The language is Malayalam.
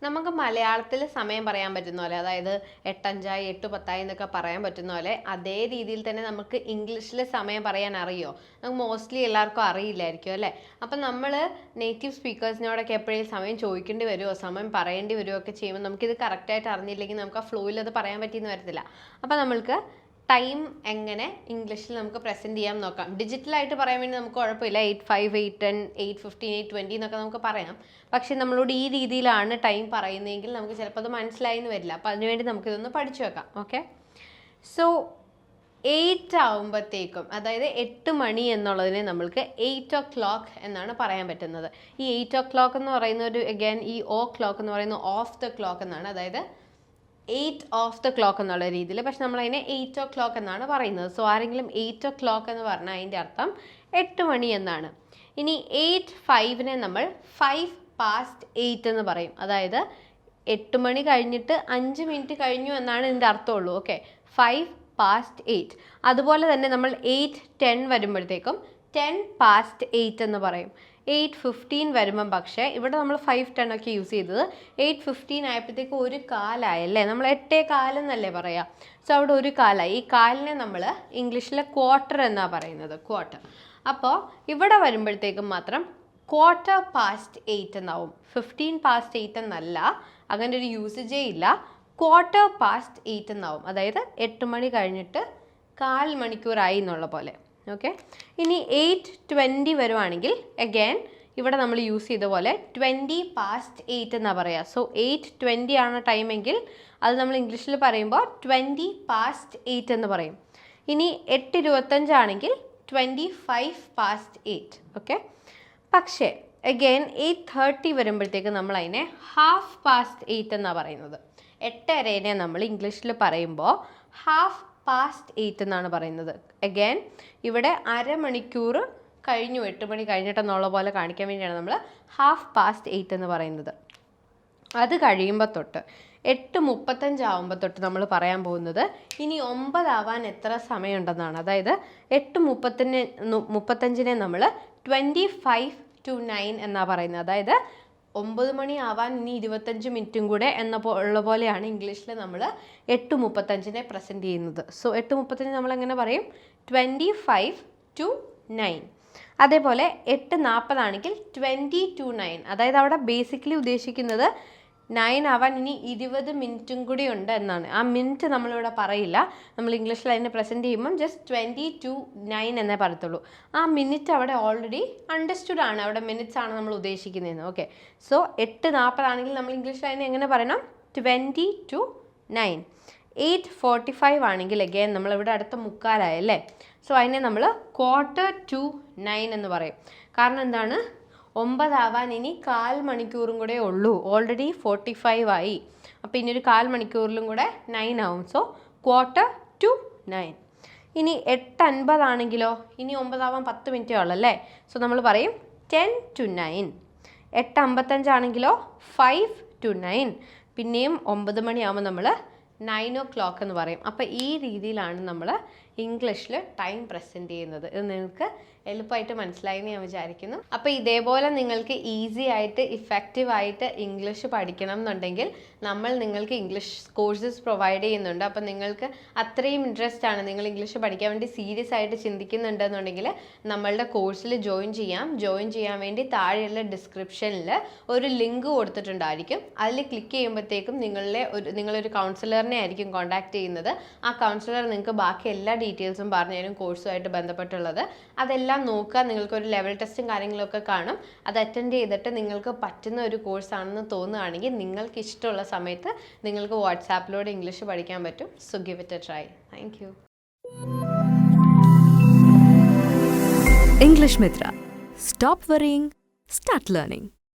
നമുക്ക് മലയാളത്തിൽ സമയം പറയാൻ പറ്റുന്ന പോലെ, അതായത് 8:05 8:10 എന്നൊക്കെ പറയാൻ പറ്റുന്ന പോലെ അതേ രീതിയിൽ തന്നെ നമുക്ക് ഇംഗ്ലീഷിൽ സമയം പറയാൻ അറിയോ? നമുക്ക് മോസ്റ്റ്ലി എല്ലാവർക്കും അറിയില്ലായിരിക്കും അല്ലേ? അപ്പം നമ്മൾ നേറ്റീവ് സ്പീക്കേഴ്സിനോടൊക്കെ എപ്പോഴും സമയം ചോദിക്കേണ്ടി വരുമോ, സമയം പറയേണ്ടി വരുമോ ഒക്കെ ചെയ്യുമ്പോൾ നമുക്കിത് കറക്റ്റായിട്ട് അറിഞ്ഞില്ലെങ്കിൽ നമുക്ക് ആ ഫ്ലോയിൽ അത് പറയാൻ പറ്റിയെന്ന് വരത്തില്ല. അപ്പം നമ്മൾക്ക് ടൈം എങ്ങനെ ഇംഗ്ലീഷിൽ നമുക്ക് പ്രസൻറ്റ് ചെയ്യാൻ നോക്കാം. ഡിജിറ്റലായിട്ട് പറയാൻ വേണ്ടി നമുക്ക് കുഴപ്പമില്ല, 8:05 8:10 8:15 8:20 എന്നൊക്കെ നമുക്ക് പറയാം. പക്ഷേ നമ്മളോട് ഈ രീതിയിലാണ് ടൈം പറയുന്നതെങ്കിൽ നമുക്ക് ചിലപ്പോൾ അത് മനസ്സിലായി എന്ന് വരില്ല. അപ്പോൾ അതിനുവേണ്ടി നമുക്കിതൊന്ന് പഠിച്ചു വെക്കാം. ഓക്കെ, സോ 8 ആകുമ്പോഴത്തേക്കും, അതായത് 8 മണി എന്നുള്ളതിനെ നമ്മൾക്ക് 8 o'clock എന്നാണ് പറയാൻ പറ്റുന്നത്. ഈ 8 o'clock എന്ന് പറയുന്ന ഒരു അഗൈൻ ഈ ഓ ക്ലോക്ക് എന്ന് പറയുന്നത് ഓഫ് ദ ക്ലോക്ക് എന്നാണ്, അതായത് 8 ഓഫ് ദ ക്ലോക്ക് എന്നുള്ള രീതിയിൽ. പക്ഷെ നമ്മളതിനെ 8 o'clock എന്നാണ് പറയുന്നത്. സോ ആരെങ്കിലും 8 o'clock എന്ന് പറഞ്ഞാൽ അതിൻ്റെ അർത്ഥം 8 മണി എന്നാണ്. ഇനി 8:05 നമ്മൾ 5 past 8 എന്ന് പറയും, അതായത് 8 മണി കഴിഞ്ഞിട്ട് 5 മിനിറ്റ് കഴിഞ്ഞു എന്നാണ് ഇതിൻ്റെ അർത്ഥമുള്ളൂ. Okay, 5 past 8. അതുപോലെ തന്നെ നമ്മൾ 8:10 വരുമ്പോഴത്തേക്കും 10 past 8 എന്ന് പറയും. 8:15 വരുമ്പം, പക്ഷേ ഇവിടെ നമ്മൾ 5:10 ഒക്കെ യൂസ് ചെയ്തത് 8:15 ആയപ്പോഴത്തേക്കും ഒരു കാലായല്ലേ, നമ്മൾ 8:15 എന്നല്ലേ പറയാം. സോ അവിടെ ഒരു കാലായി. ഈ കാലിനെ നമ്മൾ ഇംഗ്ലീഷിലെ ക്വാർട്ടർ എന്നാണ് പറയുന്നത്, ക്വാർട്ടർ. അപ്പോൾ ഇവിടെ വരുമ്പോഴത്തേക്കും മാത്രം 1/4 past 8 എന്നാവും. 15 past 8 എന്നല്ല, അങ്ങനെ ഒരു യൂസേജേ ഇല്ല. 1/4 past 8 എന്നാവും, അതായത് 8 മണി കഴിഞ്ഞിട്ട് 1/4 മണിക്കൂറായി എന്നുള്ള പോലെ. ഓക്കെ, ഇനി 8:20 വരുവാണെങ്കിൽ അഗൈൻ ഇവിടെ നമ്മൾ യൂസ് ചെയ്ത പോലെ 20 past 8 എന്നാണ് പറയുക. സോ 8:20 ആണ് ടൈമെങ്കിൽ അത് നമ്മൾ ഇംഗ്ലീഷിൽ പറയുമ്പോൾ 20 past 8 എന്ന് പറയും. ഇനി 8:25 ആണെങ്കിൽ 25 past 8. ഓക്കെ, പക്ഷേ അഗൈൻ 8:30 വരുമ്പോഴത്തേക്ക് നമ്മൾ അതിനെ 1/2 past 8 എന്നാണ് പറയുന്നത്. 8:30 നമ്മൾ ഇംഗ്ലീഷിൽ പറയുമ്പോൾ 1/2 past 8 എന്നാണ് പറയുന്നത്. അഗൈൻ ഇവിടെ അരമണിക്കൂർ കഴിഞ്ഞു, 8 മണി കഴിഞ്ഞിട്ടെന്നുള്ള പോലെ കാണിക്കാൻ വേണ്ടിയാണ് നമ്മൾ 1/2 past 8 എന്ന് പറയുന്നത്. അത് കഴിയുമ്പോൾ തൊട്ട് 8:35 ആകുമ്പോൾ തൊട്ട് നമ്മൾ പറയാൻ പോകുന്നത് ഇനി 9 ആവാൻ എത്ര സമയമുണ്ടെന്നാണ്. അതായത് 8:35 നമ്മൾ 25 to 9 എന്നാണ് പറയുന്നത്. അതായത് 9 മണി ആവാൻ ഇനി 25 മിനിറ്റും കൂടെ ഉള്ള പോലെയാണ് ഇംഗ്ലീഷിൽ നമ്മൾ 8:35 പ്രസൻറ്റ് ചെയ്യുന്നത്. സോ 8:35 നമ്മൾ എങ്ങനെ പറയും? 25 to 9. അതേപോലെ 8:40 ആണെങ്കിൽ 20 to 9. അതായത് അവിടെ ബേസിക്കലി ഉദ്ദേശിക്കുന്നത് 9 ആവാൻ ഇനി 20 മിനിറ്റും കൂടി ഉണ്ട് എന്നാണ്. ആ മിനിറ്റ് നമ്മളിവിടെ പറയില്ല, നമ്മൾ ഇംഗ്ലീഷിൽ അതിനെ പ്രസൻറ്റ് ചെയ്യുമ്പം ജസ്റ്റ് 20 to 9 എന്നേ പറയത്തുള്ളൂ. ആ മിനിറ്റ് അവിടെ ഓൾറെഡി അണ്ടർസ്റ്റുഡ് ആണ്, അവിടെ മിനിറ്റ്സ് ആണ് നമ്മൾ ഉദ്ദേശിക്കുന്നതെന്ന്. ഓക്കെ, സോ 8:40 ആണെങ്കിൽ നമ്മൾ ഇംഗ്ലീഷിൽ അതിനെ എങ്ങനെ പറയണം? 20 to 9. 8:45 ആണെങ്കിൽ അഗൈൻ നമ്മളിവിടെ അടുത്ത മുക്കാലായല്ലേ, സോ അതിനെ നമ്മൾ 1/4 to 9 എന്ന് പറയും. കാരണം എന്താണ്? 9 ആവാൻ ഇനി 1/4 മണിക്കൂറും കൂടെ ഉള്ളൂ, ഓൾറെഡി 45 ആയി. അപ്പോൾ ഇനി ഒരു 1/4 മണിക്കൂറിലും കൂടെ 9 ആവും. So 1/4 to 9. ഇനി 8:50 ആണെങ്കിലോ, ഇനി 9 ആവാൻ 10 മിനിറ്റേ ഉള്ളല്ലേ, സോ നമ്മൾ പറയും 10 to 9. 8:55 ആണെങ്കിലോ 5 to 9. പിന്നെയും 9 മണിയാകുമ്പോൾ നമ്മൾ 9 o'clock എന്ന് പറയും. അപ്പോൾ ഈ രീതിയിലാണ് നമ്മൾ ഇംഗ്ലീഷിൽ ടൈം പ്രസൻറ്റ് ചെയ്യുന്നത്. ഇത് നിങ്ങൾക്ക് എളുപ്പമായിട്ട് മനസ്സിലായി എന്ന് ഞാൻ വിചാരിക്കുന്നു. അപ്പോൾ ഇതേപോലെ നിങ്ങൾക്ക് ഈസി ആയിട്ട് ഇഫക്റ്റീവായിട്ട് ഇംഗ്ലീഷ് പഠിക്കണം എന്നുണ്ടെങ്കിൽ നമ്മൾ നിങ്ങൾക്ക് ഇംഗ്ലീഷ് കോഴ്സസ് പ്രൊവൈഡ് ചെയ്യുന്നുണ്ട്. അപ്പോൾ നിങ്ങൾക്ക് അത്രയും ഇൻട്രസ്റ്റ് ആണ്, നിങ്ങൾ ഇംഗ്ലീഷ് പഠിക്കാൻ വേണ്ടി സീരിയസ് ആയിട്ട് ചിന്തിക്കുന്നുണ്ടെന്നുണ്ടെങ്കിൽ നമ്മളുടെ കോഴ്സിൽ ജോയിൻ ചെയ്യാൻ വേണ്ടി താഴെയുള്ള ഡിസ്ക്രിപ്ഷനിൽ ഒരു ലിങ്ക് കൊടുത്തിട്ടുണ്ടായിരിക്കും. അതിൽ ക്ലിക്ക് ചെയ്യുമ്പോഴത്തേക്കും നിങ്ങളൊരു കൗൺസിലറിനെ ആയിരിക്കും കോൺടാക്ട് ചെയ്യുന്നത്. ആ കൗൺസിലർ നിങ്ങൾക്ക് ബാക്കി എല്ലാ ഡീറ്റെയിൽസും പറഞ്ഞു തരും, കോഴ്സുമായിട്ട് ബന്ധപ്പെട്ടുള്ളത്. അതെല്ലാം നോക്കുക. നിങ്ങൾക്കൊരു ലെവൽ ടെസ്റ്റും കാര്യങ്ങളൊക്കെ കാണും. അത് അറ്റൻഡ് ചെയ്തിട്ട് നിങ്ങൾക്ക് പറ്റുന്ന ഒരു കോഴ്സാണെന്ന് തോന്നുകയാണെങ്കിൽ നിങ്ങൾക്ക് ഇഷ്ടമുള്ള സമയത്ത് നിങ്ങൾക്ക് വാട്സാപ്പിലൂടെ ഇംഗ്ലീഷ് പഠിക്കാൻ പറ്റും. So give it A try. Thank you. English Mithra. Stop worrying, start learning.